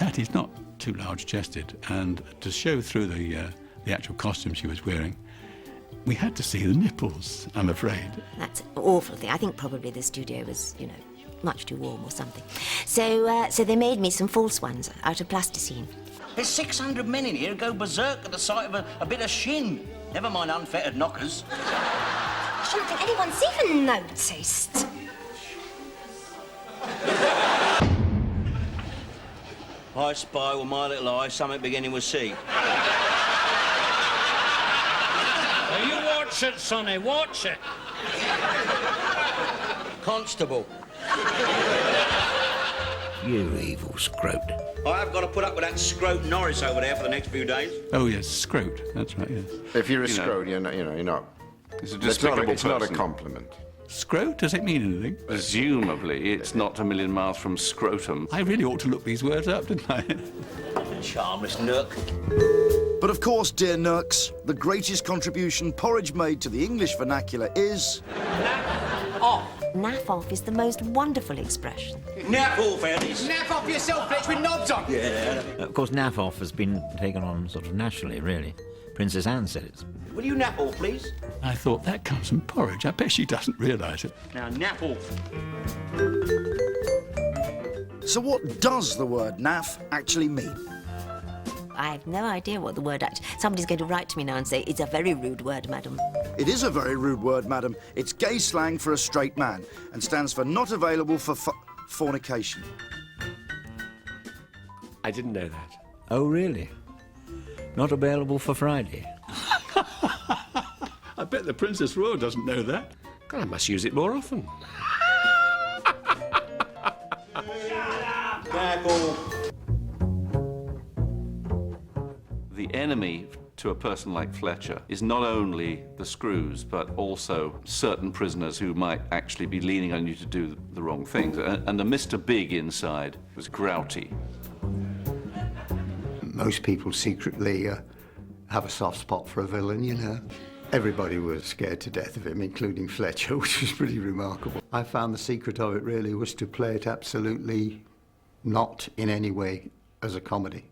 Patty's not too large-chested, and to show through the actual costume she was wearing, we had to see the nipples, I'm afraid. That's an awful thing. I think probably the studio was, you know, much too warm or something. So they made me some false ones out of plasticine. There's 600 men in here who go berserk at the sight of a bit of shin. Never mind unfettered knockers. I shouldn't think anyone's even noticed. I spy with my little eye something beginning with C. Well, you watch it, Sonny, watch it. Constable. You evil scrote. I have got to put up with that scrote Norris over there for the next few days. Oh, yes, scrote. That's right, yes. If you're a scrote, you're not... It's a despicable it's not a person. compliment. Scrote? Does it mean anything? Presumably, it's not a million miles from scrotum. I really ought to look these words up, didn't I? Charmless nook. But of course, dear Nurks, the greatest contribution Porridge made to the English vernacular is... Naff off is the most wonderful expression. Nap off, Ellis. Nap off yourself, Fletch, with knobs on! Yeah. Of course, naff off has been taken on sort of nationally, really. Princess Anne said it. Will you nap off, please? I thought, that comes from Porridge. I bet she doesn't realise it. Now, nap off. So what does the word naff actually mean? I have no idea what the word actually... Somebody's going to write to me now and say, it's a very rude word, madam. It is a very rude word, madam. It's gay slang for a straight man and stands for not available for fornication. I didn't know that. Oh, really? Not available for Friday? I bet the Princess Royal doesn't know that. God, I must use it more often. Nap off. The enemy to a person like Fletcher is not only the screws, but also certain prisoners who might actually be leaning on you to do the wrong things. And the Mr. Big inside was grouty. Most people secretly have a soft spot for a villain, you know. Everybody was scared to death of him, including Fletcher, which was pretty remarkable. I found the secret of it really was to play it absolutely not in any way as a comedy.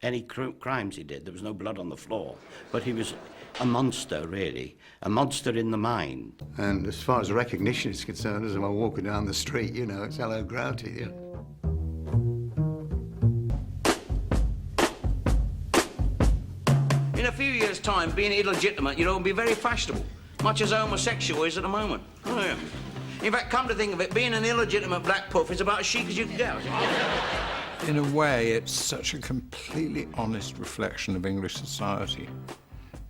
Any crimes he did, there was no blood on the floor. But he was a monster, really. A monster in the mind. And as far as recognition is concerned, as I'm walking down the street, you know, it's hello, Grouty, yeah. In a few years' time, being illegitimate, you know, will be very fashionable, much as homosexual is at the moment. Oh, yeah. In fact, come to think of it, being an illegitimate black puff is about as chic as you can get. In a way, it's such a completely honest reflection of English society,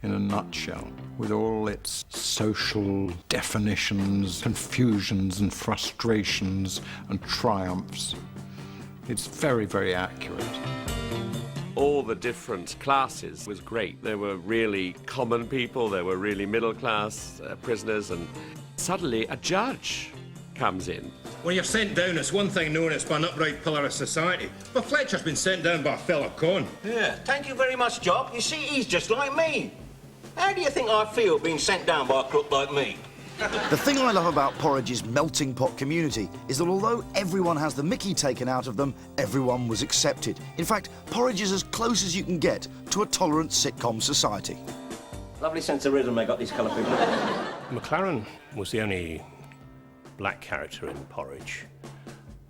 in a nutshell, with all its social definitions, confusions and frustrations and triumphs. It's very, very accurate. All the different classes was great. There were really common people, there were really middle-class prisoners, and suddenly a judge comes in. When you're sent down, it's one thing known as by an upright pillar of society. But Fletcher's been sent down by a fellow con. Yeah, thank you very much, Job. You see, he's just like me. How do you think I feel being sent down by a crook like me? The thing I love about Porridge's melting pot community is that although everyone has the mickey taken out of them, everyone was accepted. In fact, Porridge is as close as you can get to a tolerant sitcom society. Lovely sense of rhythm they got, these coloured people. McLaren was the only black character in Porridge.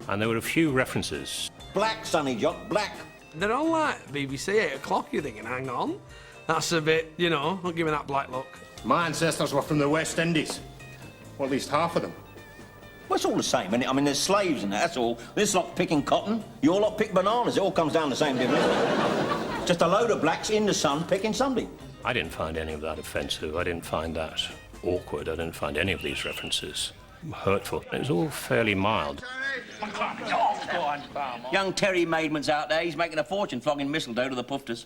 And there were a few references. Black, Sonny Jock, black. They're all like BBC 8 o'clock, you're thinking, hang on. That's a bit, you know, don't give me that black look. My ancestors were from the West Indies. Well, at least half of them. Well, it's all the same, isn't it? I mean, there's slaves and that's all. This lot picking cotton, your lot pick bananas. It all comes down the same business. Just a load of blacks in the sun picking something. I didn't find any of that offensive. I didn't find that awkward. I didn't find any of these references hurtful. It was all fairly mild. Young Terry Maidman's out there. He's making a fortune flogging mistletoe to the pufters.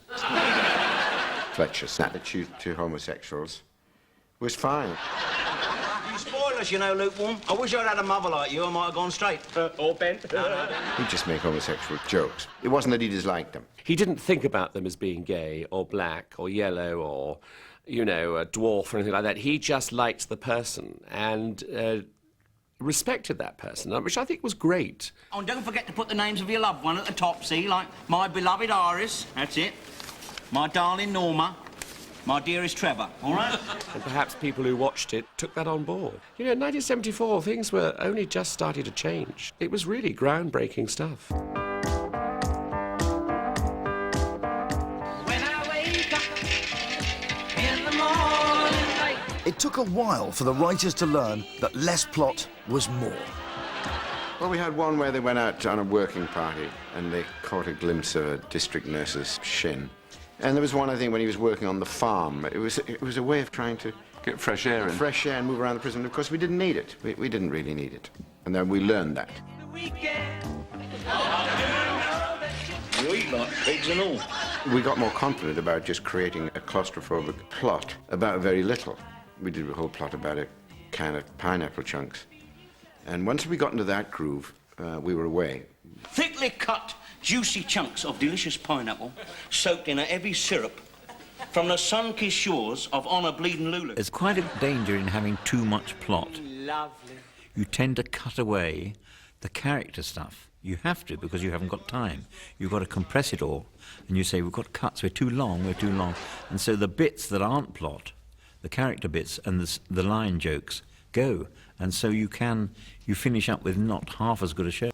Fletcher's attitude to homosexuals was fine. You spoil us, you know, lukewarm. I wish I'd had a mother like you. I might have gone straight. Or bent. He'd just make homosexual jokes. It wasn't that he disliked them. He didn't think about them as being gay or black or yellow or, you know, a dwarf or anything like that. He just liked the person, and respected that person, which I think was great. Oh, and don't forget to put the names of your loved one at the top, see, like my beloved Iris, that's it, my darling Norma, my dearest Trevor, all right? And perhaps people who watched it took that on board. You know, in 1974, things were only just starting to change. It was really groundbreaking stuff. It took a while for the writers to learn that less plot was more. Well, we had one where they went out on a working party and they caught a glimpse of a district nurse's shin. And there was one, I think, when he was working on the farm. It was a way of trying to get fresh air in. Fresh air and move around the prison. Of course, we didn't need it. We didn't really need it. And then we learned that. You eat like pigs and all. We got more confident about just creating a claustrophobic plot about very little. We did a whole plot about a can of pineapple chunks. And once we got into that groove, we were away. Thickly cut, juicy chunks of delicious pineapple soaked in a heavy syrup from the sun-kissed shores of Honor-bleeding Lulu. There's quite a danger in having too much plot. Lovely. You tend to cut away the character stuff. You have to, because you haven't got time. You've got to compress it all. And you say, we've got cuts, we're too long. And so the bits that aren't plot, the character bits and the line jokes go. And so you finish up with not half as good a show.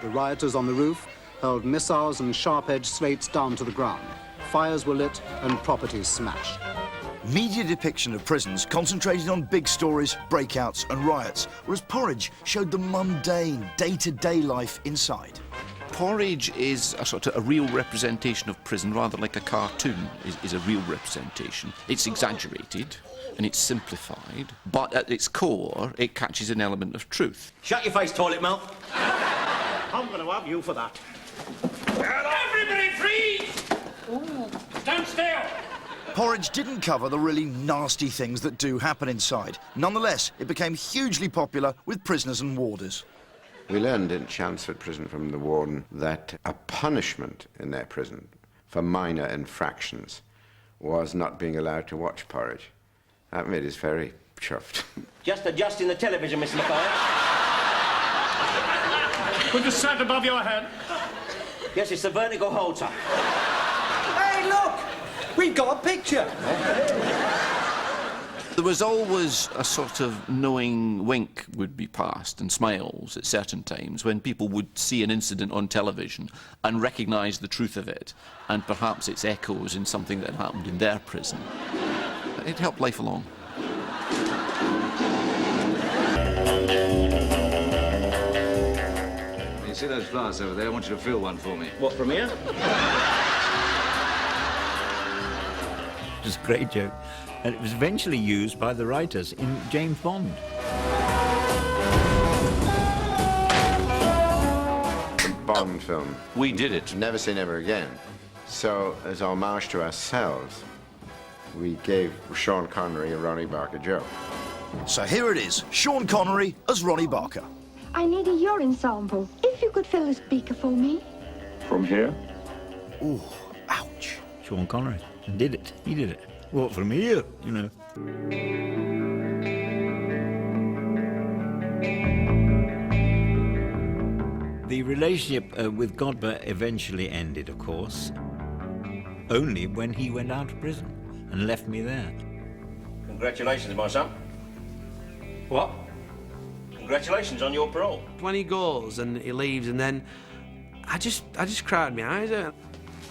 The rioters on the roof hurled missiles and sharp-edged slates down to the ground. Fires were lit and properties smashed. Media depiction of prisons concentrated on big stories, breakouts and riots, whereas Porridge showed the mundane, day-to-day life inside. Porridge is a real representation of prison, rather like a cartoon is a real representation. It's exaggerated and it's simplified, but at its core, it catches an element of truth. Shut your face, toilet mouth. I'm going to have you for that. Everybody freeze! Stand still! Porridge didn't cover the really nasty things that do happen inside. Nonetheless, it became hugely popular with prisoners and warders. We learned in Chelmsford Prison from the warden that a punishment in their prison for minor infractions was not being allowed to watch Porridge. That made us very chuffed. Just adjusting the television, Mr. Lafayette. Put the set above your head. Yes, it's the vertical halter. Hey, look! We've got a picture. There was always a sort of knowing wink would be passed and smiles at certain times when people would see an incident on television and recognise the truth of it, and perhaps its echoes in something that happened in their prison. It helped life along. You see those flowers over there? I want you to fill one for me. What, from here? Just a great joke. And it was eventually used by the writers in James Bond. The Bond film. We did it. Never Say Never Again. So, as homage to ourselves, we gave Sean Connery a Ronnie Barker joke. So here it is, Sean Connery as Ronnie Barker. I need a urine sample. If you could fill this beaker for me. From here? Ooh, ouch. Sean Connery did it. He did it. What, from here, you know. The relationship with Godber eventually ended, of course, only when he went out of prison and left me there. Congratulations, my son. What? Congratulations on your parole. When he goes and he leaves, and then I just cried my eyes out.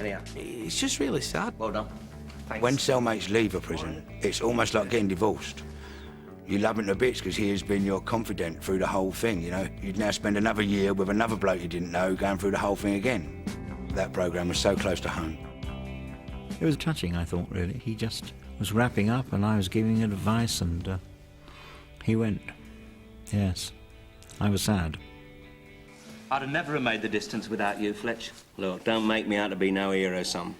Anyhow, it's just really sad. Well done. Thanks. When cellmates leave a prison, it's almost like getting divorced. You love him to bits because he has been your confidant through the whole thing, you know. You'd now spend another year with another bloke you didn't know going through the whole thing again. That programme was so close to home. It was touching, I thought, really. He just was wrapping up and I was giving advice and he went. Yes, I was sad. I'd have never have made the distance without you, Fletch. Look, don't make me out to be no hero, son.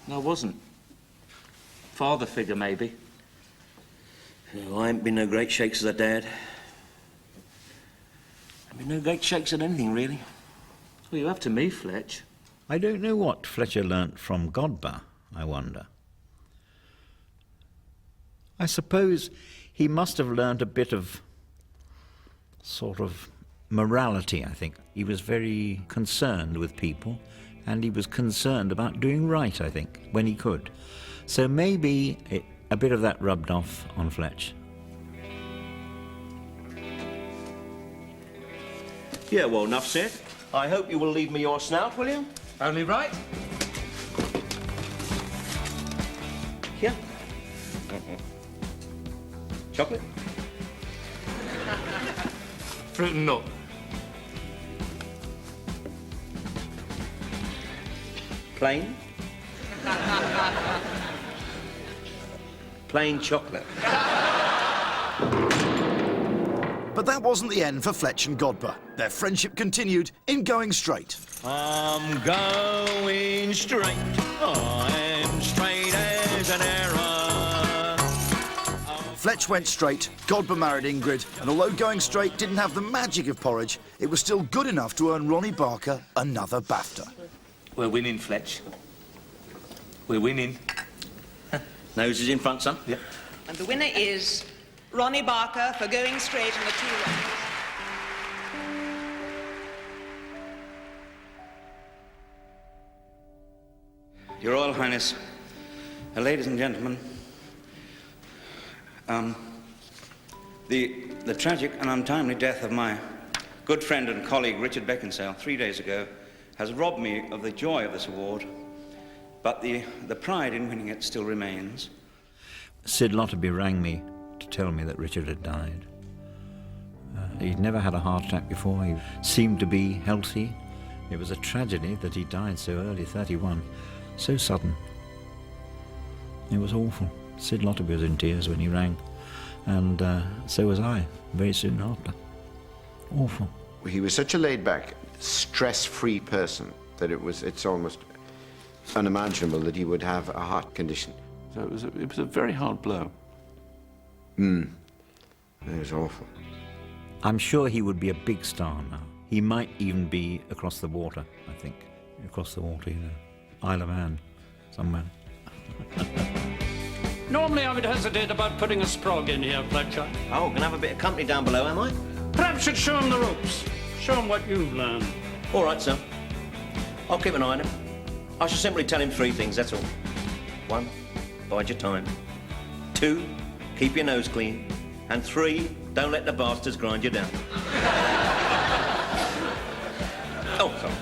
No, I wasn't. Father figure, maybe. No, I ain't been no great shakes as a dad. I've been no great shakes at anything, really. Well, you have to me, Fletch. I don't know what Fletcher learnt from Godber, I wonder. I suppose he must have learned a bit of sort of morality, I think. He was very concerned with people, and he was concerned about doing right, I think, when he could. So maybe a bit of that rubbed off on Fletch. Yeah, well, enough said. I hope you will leave me your snout, will you? Only right. Here. Chocolate? Fruit and nut. Plain? Plain chocolate. But that wasn't the end for Fletch and Godber. Their friendship continued in Going Straight. I'm going straight. I'm straight as an arrow. Fletch went straight, Godber married Ingrid, and although Going Straight didn't have the magic of Porridge, it was still good enough to earn Ronnie Barker another BAFTA. We're winning, Fletch. We're winning. Nose is in front, son. Yep. And the winner is Ronnie Barker for Going Straight in the 2 rounds. Your Royal Highness, ladies and gentlemen, the tragic and untimely death of my good friend and colleague Richard Beckinsale 3 days ago has robbed me of the joy of this award, but the pride in winning it still remains. Sid Lotterby rang me to tell me that Richard had died. He'd never had a heart attack before. He seemed to be healthy. It was a tragedy that he died so early, 31, so sudden. It was awful. Sid Lotterby was in tears when he rang, and so was I, very soon after. Awful. He was such a laid-back, stress-free person that it's almost unimaginable that he would have a heart condition. So it was a very hard blow. It was awful. I'm sure he would be a big star now. He might even be across the water, I think. Across the water, you know. Isle of Man, somewhere. Normally I would hesitate about putting a sprog in here, Fletcher. Oh, gonna have a bit of company down below, am I? Perhaps you'd show him the ropes. Show him what you've learned. All right, sir. I'll keep an eye on him. I shall simply tell him 3 things, that's all. 1, bide your time. 2, keep your nose clean. And 3, don't let the bastards grind you down. Oh, sorry.